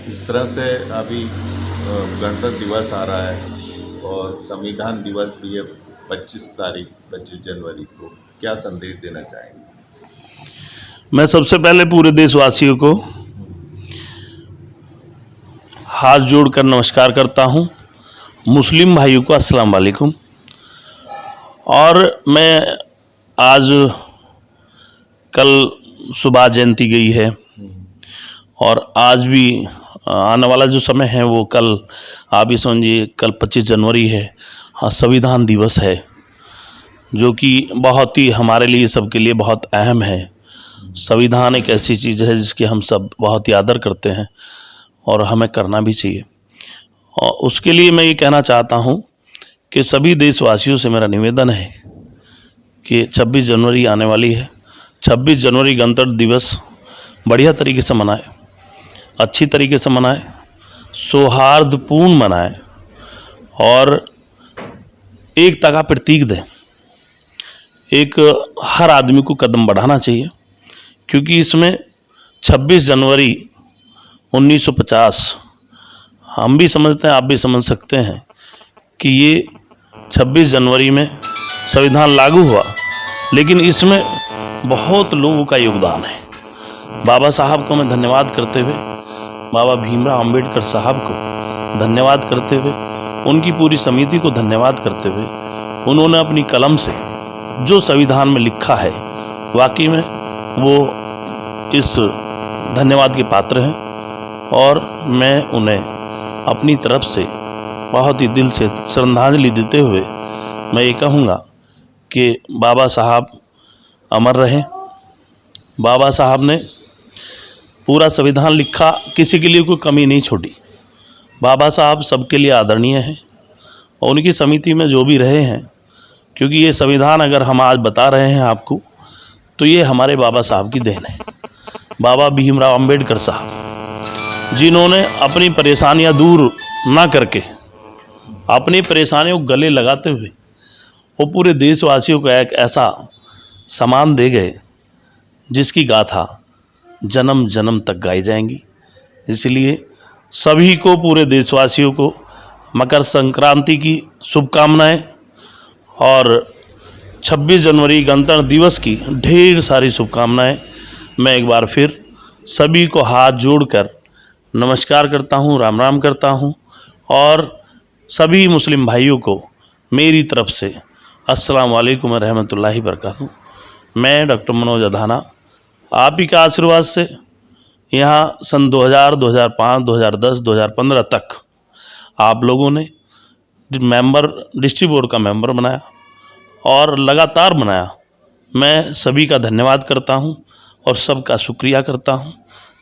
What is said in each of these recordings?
इस तरह से अभी गणतंत्र दिवस आ रहा है और संविधान दिवस भी है 25 जनवरी को। क्या संदेश देना चाहेंगे? मैं सबसे पहले पूरे देशवासियों को हाथ जोड़कर नमस्कार करता हूं। मुस्लिम भाइयों को अस्सलाम वालेकुम। और मैं आज कल सुबह जयंती गई है और आज भी आने वाला जो समय है वो कल, आप ये समझिए कल 25 जनवरी है। हाँ, संविधान दिवस है जो कि बहुत ही हमारे लिए, सबके लिए बहुत अहम है। संविधान एक ऐसी चीज़ है जिसकी हम सब बहुत ही आदर करते हैं और हमें करना भी चाहिए। और उसके लिए मैं ये कहना चाहता हूँ कि सभी देशवासियों से मेरा निवेदन है कि 26 जनवरी आने वाली है। 26 जनवरी गणतंत्र दिवस बढ़िया तरीके से मनाएं, अच्छी तरीके से मनाएं, सौहार्दपूर्ण मनाएं और एकता का प्रतीक दें। एक हर आदमी को कदम बढ़ाना चाहिए, क्योंकि इसमें 26 जनवरी 1950 हम भी समझते हैं, आप भी समझ सकते हैं कि ये 26 जनवरी में संविधान लागू हुआ, लेकिन इसमें बहुत लोगों का योगदान है। बाबा साहब को मैं धन्यवाद करते हुए, बाबा भीमराव अंबेडकर साहब को धन्यवाद करते हुए, उनकी पूरी समिति को धन्यवाद करते हुए, उन्होंने अपनी कलम से जो संविधान में लिखा है, वाकई में वो इस धन्यवाद के पात्र हैं। और मैं उन्हें अपनी तरफ से बहुत ही दिल से श्रद्धांजलि देते हुए मैं ये कहूँगा कि बाबा साहब अमर रहें। बाबा साहब ने पूरा संविधान लिखा, किसी के लिए कोई कमी नहीं छोड़ी। बाबा साहब सबके लिए आदरणीय हैं और उनकी समिति में जो भी रहे हैं, क्योंकि ये संविधान अगर हम आज बता रहे हैं आपको, तो ये हमारे बाबा साहब की देन है। बाबा भीमराव अंबेडकर साहब, जिन्होंने अपनी परेशानियां दूर ना करके, अपनी परेशानियों को गले लगाते हुए वो पूरे देशवासियों को एक ऐसा सम्मान दे गए जिसकी गाथा जन्म जन्म तक गाई जाएंगी। इसलिए सभी को, पूरे देशवासियों को मकर संक्रांति की शुभकामनाएं और 26 जनवरी गणतंत्र दिवस की ढेर सारी शुभकामनाएं। मैं एक बार फिर सभी को हाथ जोड़कर नमस्कार करता हूं, राम राम करता हूं और सभी मुस्लिम भाइयों को मेरी तरफ से अस्सलाम वालेकुम रहमतुल्लाहि बरकातहू। मैं डॉक्टर मनोज अधाना, आप ही का आशीर्वाद से यहाँ सन 2000, 2005, 2010, 2015 तक आप लोगों ने मेंबर, डिस्ट्रिक्ट बोर्ड का मेंबर बनाया और लगातार बनाया। मैं सभी का धन्यवाद करता हूँ और सबका शुक्रिया करता हूँ।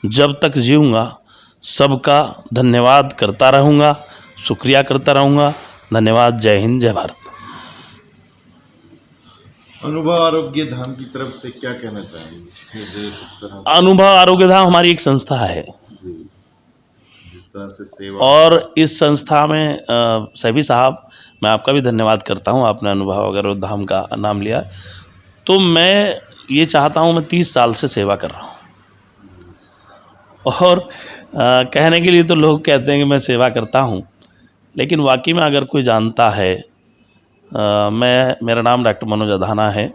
जब तक जीऊँगा सबका धन्यवाद करता रहूँगा, शुक्रिया करता रहूँगा। धन्यवाद। जय हिंद, जय भारत। अनुभव आरोग्य धाम की तरफ से क्या कहना चाहेंगे? अनुभव आरोग्य धाम हमारी एक संस्था है जी, जिस तरह से सेवा, और इस संस्था में सभी साहब, मैं आपका भी धन्यवाद करता हूं। आपने अनुभव आरोग्य धाम का नाम लिया, तो मैं ये चाहता हूं, मैं 30 साल से सेवा कर रहा हूं। और कहने के लिए तो लोग कहते हैं कि मैं सेवा करता हूं, लेकिन वाकई में अगर कोई जानता है, मेरा नाम डॉक्टर मनोज अधाना है।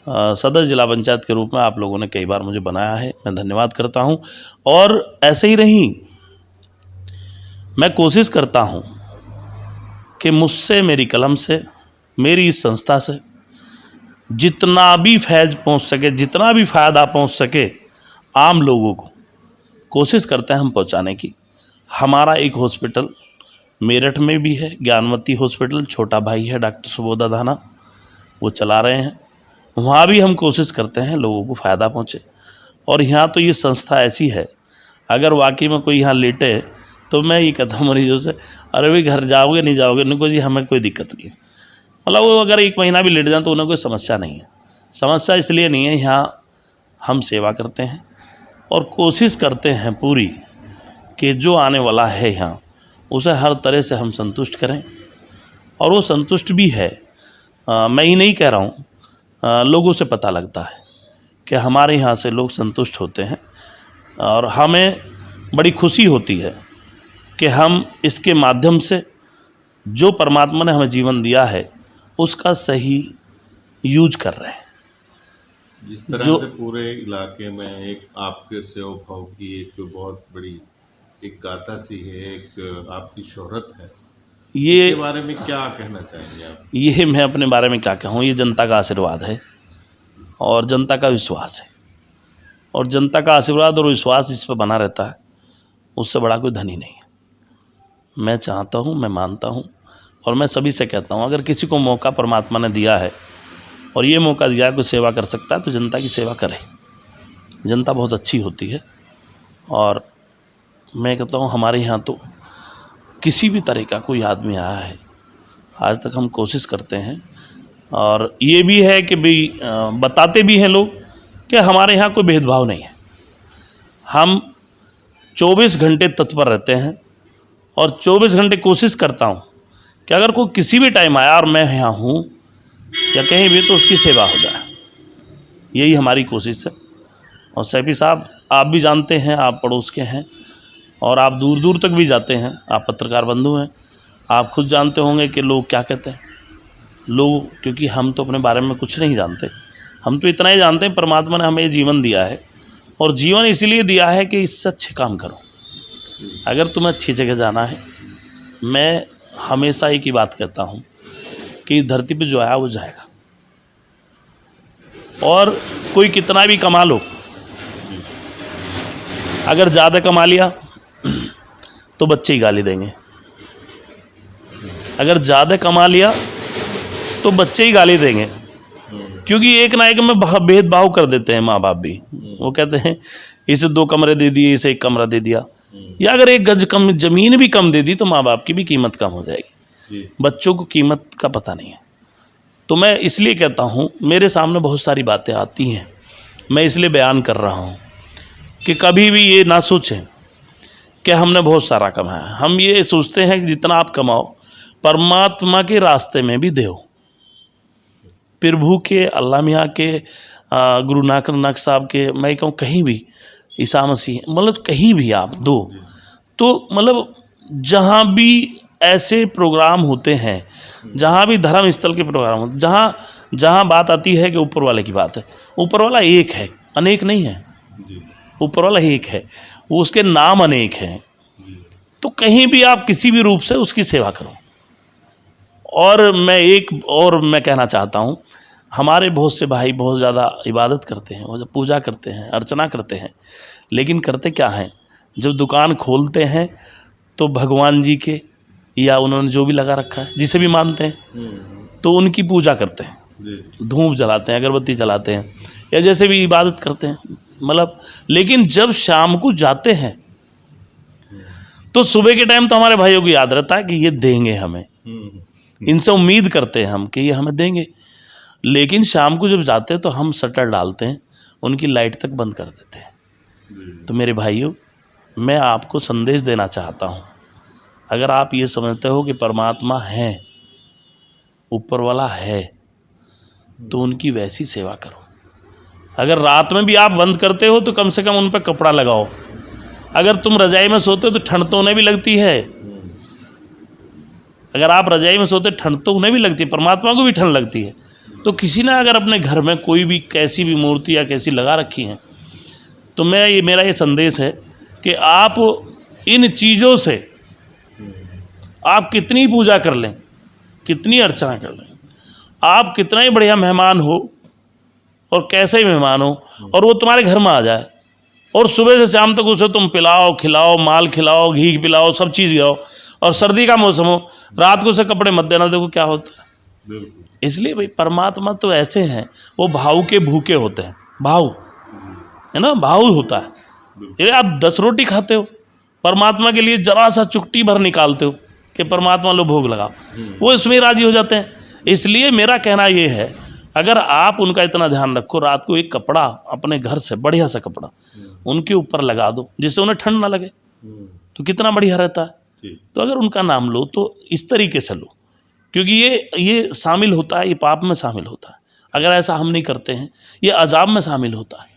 सदर जिला पंचायत के रूप में आप लोगों ने कई बार मुझे बनाया है, मैं धन्यवाद करता हूं। और ऐसे ही नहीं, मैं कोशिश करता हूं कि मुझसे, मेरी कलम से, मेरी इस संस्था से जितना भी फैज़ पहुंच सके, जितना भी फ़ायदा पहुंच सके आम लोगों को, कोशिश करते हैं हम पहुंचाने की। हमारा एक हॉस्पिटल मेरठ में भी है, ज्ञानवती हॉस्पिटल, छोटा भाई है डॉक्टर सुबोध अधाना, वो चला रहे हैं। वहाँ भी हम कोशिश करते हैं लोगों को फ़ायदा पहुँचे। और यहाँ तो ये संस्था ऐसी है, अगर वाकई में कोई यहाँ लेटे तो मैं ये कहता हूँ मरीजों से, अरे भाई घर जाओगे नहीं जाओगे? उनको जी हमें कोई दिक्कत नहीं है। मतलब वो अगर 1 महीना भी लेट जाए तो उन्हें कोई समस्या नहीं है। समस्या इसलिए नहीं है, यहाँ हम सेवा करते हैं और कोशिश करते हैं पूरी कि जो आने वाला है यहाँ, उसे हर तरह से हम संतुष्ट करें। और वो संतुष्ट भी है। मैं ही नहीं कह रहा हूँ, लोगों से पता लगता है कि हमारे यहाँ से लोग संतुष्ट होते हैं और हमें बड़ी खुशी होती है कि हम इसके माध्यम से जो परमात्मा ने हमें जीवन दिया है उसका सही यूज कर रहे हैं। जिस तरह जो से पूरे इलाके में एक आपके सेवा भाव की एक बहुत बड़ी एक गाथा सी है, एक आपकी शोहरत है, ये इसके बारे में क्या कहना चाहेंगे आप? ये मैं अपने बारे में क्या कहूँ, ये जनता का आशीर्वाद है और जनता का विश्वास है, और जनता का आशीर्वाद और विश्वास इस पर बना रहता है, उससे बड़ा कोई धनी नहीं है। मैं चाहता हूँ, मैं मानता हूँ और मैं सभी से कहता हूँ, अगर किसी को मौका परमात्मा ने दिया है और ये मौका दिया है कोई सेवा कर सकता है तो जनता की सेवा करे। जनता बहुत अच्छी होती है और मैं कहता हूँ हमारे यहाँ तो किसी भी तरह का कोई आदमी आया है आज तक हम कोशिश करते हैं, और ये भी है कि भाई बताते भी हैं लोग कि हमारे यहाँ कोई भेदभाव नहीं है। हम 24 घंटे तत्पर रहते हैं और 24 घंटे कोशिश करता हूँ कि अगर कोई किसी भी टाइम आया और मैं यहाँ हूँ या कहीं भी तो उसकी सेवा हो जाए, यही हमारी कोशिश है। और सैफी साहब आप भी जानते हैं, आप पड़ोस के हैं और आप दूर दूर तक भी जाते हैं, आप पत्रकार बंधु हैं, आप खुद जानते होंगे कि लोग क्या कहते हैं। लोग, क्योंकि हम तो अपने बारे में कुछ नहीं जानते, हम तो इतना ही जानते हैं परमात्मा ने हमें जीवन दिया है और जीवन इसीलिए दिया है कि इससे अच्छे काम करो। अगर तुम्हें अच्छी जगह जाना है, मैं हमेशा एक ही बात कहता हूँ कि धरती पे जो आया वो जाएगा, और कोई कितना भी कमा लो, अगर ज़्यादा कमा लिया तो बच्चे ही गाली देंगे, अगर ज़्यादा कमा लिया तो बच्चे ही गाली देंगे, क्योंकि एक ना एक में भेदभाव कर देते हैं माँ बाप भी। वो कहते हैं इसे 2 कमरे दे दिए, इसे 1 कमरा दे दिया, या अगर 1 गज कम ज़मीन भी कम दे दी तो माँ बाप की भी कीमत कम हो जाएगी। बच्चों को कीमत का पता नहीं है। तो मैं इसलिए कहता हूँ, मेरे सामने बहुत सारी बातें आती हैं, मैं इसलिए बयान कर रहा हूँ कि कभी भी ये ना सोचें कि हमने बहुत सारा कमाया। हम ये सोचते हैं कि जितना आप कमाओ परमात्मा के रास्ते में भी दो। प्रभु के, अल्लाह मियाँ के, गुरु नानक साहब के, मैं कहूँ कहीं भी, ईसा मसीह, मतलब कहीं भी आप दो। तो मतलब जहाँ भी ऐसे प्रोग्राम होते हैं, जहाँ भी धर्म स्थल के प्रोग्राम होते, जहाँ बात आती है कि ऊपर वाले की बात है, ऊपर वाला एक है, अनेक नहीं है। ऊपर वाला एक है, वो उसके नाम अनेक हैं। तो कहीं भी आप किसी भी रूप से उसकी सेवा करो। और मैं कहना चाहता हूँ, हमारे बहुत से भाई बहुत ज़्यादा इबादत करते हैं, वो पूजा करते हैं, अर्चना करते हैं, लेकिन करते क्या हैं, जब दुकान खोलते हैं तो भगवान जी के या उन्होंने जो भी लगा रखा है, जिसे भी मानते हैं, तो उनकी पूजा करते हैं, धूप जलाते हैं, अगरबत्ती जलाते हैं, या जैसे भी इबादत करते हैं, मतलब। लेकिन जब शाम को जाते हैं तो सुबह के टाइम तो हमारे भाइयों को याद रहता है कि ये देंगे हमें, इनसे उम्मीद करते हैं हम कि ये हमें देंगे। लेकिन शाम को जब जाते हैं तो हम शटर डालते हैं, उनकी लाइट तक बंद कर देते हैं। तो मेरे भाइयों, मैं आपको संदेश देना चाहता हूँ, अगर आप ये समझते हो कि परमात्मा है, ऊपर वाला है, तो उनकी वैसी सेवा करो। अगर रात में भी आप बंद करते हो तो कम से कम उन पर कपड़ा लगाओ। अगर तुम रजाई में सोते हो तो ठंड तो उन्हें भी लगती है। अगर आप रजाई में सोते ठंड तो उन्हें भी लगती है, परमात्मा को भी ठंड लगती है। तो किसी ने अगर अपने घर में कोई भी कैसी भी मूर्ति या कैसी लगा रखी है, तो मेरा ये संदेश है कि आप इन चीज़ों से आप कितनी पूजा कर लें, कितनी अर्चना कर लें, आप कितना ही बढ़िया मेहमान हो और कैसे ही मेहमान हो, और वो तुम्हारे घर में आ जाए और सुबह से शाम तक उसे तुम पिलाओ, खिलाओ, माल खिलाओ, घी पिलाओ, सब चीज़ गिराओ, और सर्दी का मौसम हो, रात को उसे कपड़े मत देना, देखो क्या होता है। इसलिए भाई परमात्मा तो ऐसे हैं, वो भाव के भूखे होते हैं, भाव है ना, भाव होता है। ये आप 10 रोटी खाते हो, परमात्मा के लिए जरा सा चुटकी भर निकालते हो कि परमात्मा लो भोग लगाओ, वो इसमें राजी हो जाते हैं। इसलिए मेरा कहना ये है, अगर आप उनका इतना ध्यान रखो, रात को एक कपड़ा अपने घर से बढ़िया सा कपड़ा उनके ऊपर लगा दो जिससे उन्हें ठंड ना लगे, तो कितना बढ़िया रहता है। तो अगर उनका नाम लो तो इस तरीके से लो, क्योंकि ये शामिल होता है, ये पाप में शामिल होता है। अगर ऐसा हम नहीं करते हैं, ये अजाब में शामिल होता है,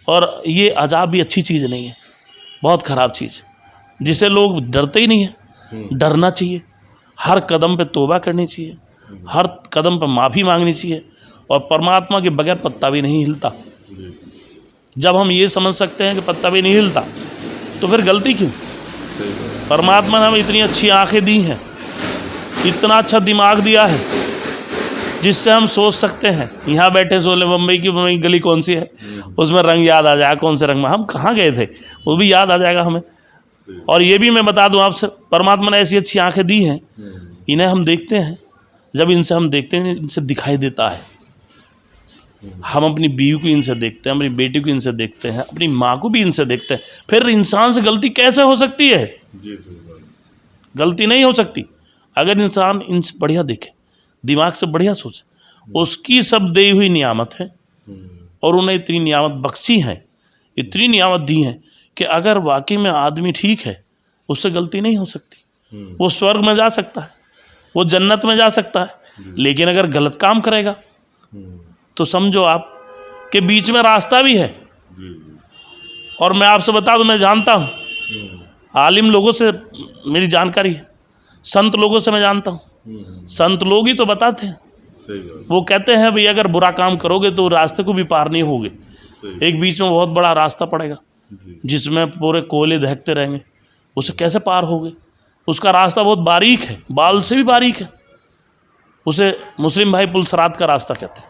और ये अजाब भी अच्छी चीज़ नहीं है। बहुत ख़राब चीज़ जिसे लोग डरते ही नहीं है। डरना चाहिए, हर कदम पे तौबा करनी चाहिए, हर कदम पे माफ़ी मांगनी चाहिए, और परमात्मा के बगैर पत्ता भी नहीं हिलता। जब हम ये समझ सकते हैं कि पत्ता भी नहीं हिलता तो फिर गलती क्यों? परमात्मा ने हमें इतनी अच्छी आंखें दी हैं, इतना अच्छा दिमाग दिया है जिससे हम सोच सकते हैं। यहाँ बैठे सोले बम्बई की गली कौन सी है, उसमें रंग याद आ जाएगा, कौन से रंग में हम कहाँ गए थे वो भी याद आ जाएगा हमें। और ये भी मैं बता दूं आपसे, परमात्मा ने ऐसी अच्छी आंखें दी हैं, इन्हें हम देखते हैं, जब इनसे हम देखते हैं इनसे दिखाई देता है। हम अपनी बीवी को इनसे देखते हैं, अपनी बेटी को इनसे देखते हैं, अपनी माँ को भी इनसे देखते हैं। फिर इंसान से गलती कैसे हो सकती है? गलती नहीं हो सकती अगर इंसान इनसे बढ़िया देखे, दिमाग से बढ़िया सोचे। उसकी सब दी हुई नियामत है और उन्हें इतनी नियामत बख्शी है, इतनी नियामत दी है कि अगर वाकई में आदमी ठीक है उससे गलती नहीं हो सकती। वो स्वर्ग में जा सकता है, वो जन्नत में जा सकता है, लेकिन अगर गलत काम करेगा तो समझो आप कि बीच में रास्ता भी है। और मैं आपसे बता दूं, मैं जानता हूँ, आलिम लोगों से मेरी जानकारी है, संत लोगों से मैं जानता हूँ। संत लोग ही तो बताते हैं, वो कहते हैं भाई अगर बुरा काम करोगे तो रास्ते को भी पार नहीं होगे, एक बीच में बहुत बड़ा रास्ता पड़ेगा जिसमें पूरे कोयले दहकते रहेंगे, उसे कैसे पार होगे? उसका रास्ता बहुत बारीक है, बाल से भी बारीक है, उसे मुस्लिम भाई पुलसरात का रास्ता कहते हैं।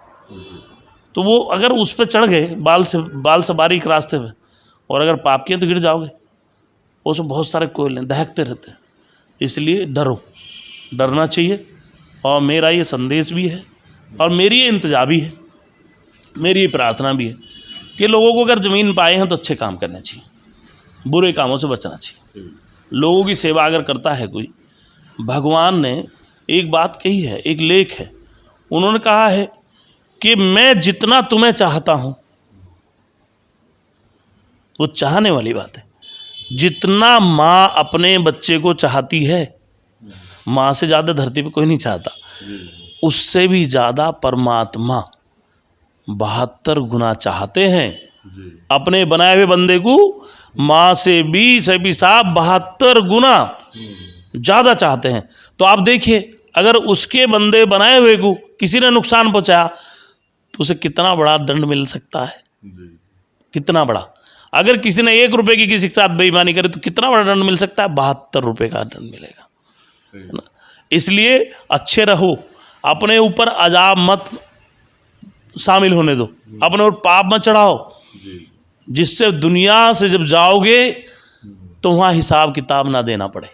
तो वो अगर उस पर चढ़ गए बाल से बारीक रास्ते पे, और अगर पाप किए तो गिर जाओगे। उसमें बहुत सारे कोयले दहकते रहते हैं, इसलिए डरो, डरना चाहिए। और मेरा ये संदेश भी है और मेरी ये इंतजा भी है, मेरी ये प्रार्थना भी है कि लोगों को अगर ज़मीन पाए हैं तो अच्छे काम करने चाहिए, बुरे कामों से बचना चाहिए। लोगों की सेवा अगर करता है कोई, भगवान ने एक बात कही है, एक लेख है, उन्होंने कहा है कि मैं जितना तुम्हें चाहता हूँ, वो चाहने वाली बात है। जितना माँ अपने बच्चे को चाहती है, माँ से ज़्यादा धरती पे कोई नहीं चाहता, उससे भी ज़्यादा परमात्मा 72 गुना चाहते हैं अपने बनाए हुए बंदे को। माँ से भी 72 गुना ज़्यादा चाहते हैं। तो आप देखिए, अगर उसके बंदे बनाए हुए को किसी ने नुकसान पहुँचाया तो उसे कितना बड़ा दंड मिल सकता है, कितना बड़ा। अगर किसी ने 1 रुपए की किसी के साथ बेईमानी करे तो कितना बड़ा दंड मिल सकता है, 72 रुपए का दंड मिलेगा, है ना। इसलिए अच्छे रहो, अपने ऊपर अजाब मत शामिल होने दो, अपने ऊपर पाप मत चढ़ाओ, जिससे दुनिया से जब जाओगे तो वहाँ हिसाब किताब ना देना पड़े।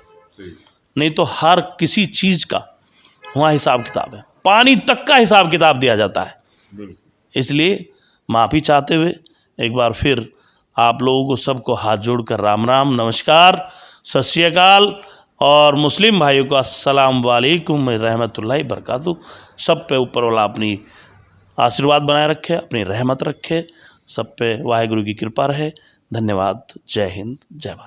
नहीं तो हर किसी चीज़ का वहाँ हिसाब किताब है, पानी तक का हिसाब किताब दिया जाता है। इसलिए माफ़ी चाहते हुए एक बार फिर आप लोगों को सबको हाथ जोड़कर राम राम, नमस्कार, सत श्री अकाल, और मुस्लिम भाइयों को अस्सलाम वालेकुम रहमतुल्लाहि बरकातहू। सब पे ऊपर वाला अपनी आशीर्वाद बनाए रखे, अपनी रहमत रखे, सब पे वाहिगुरु की कृपा रहे। धन्यवाद। जय हिंद, जय भारत।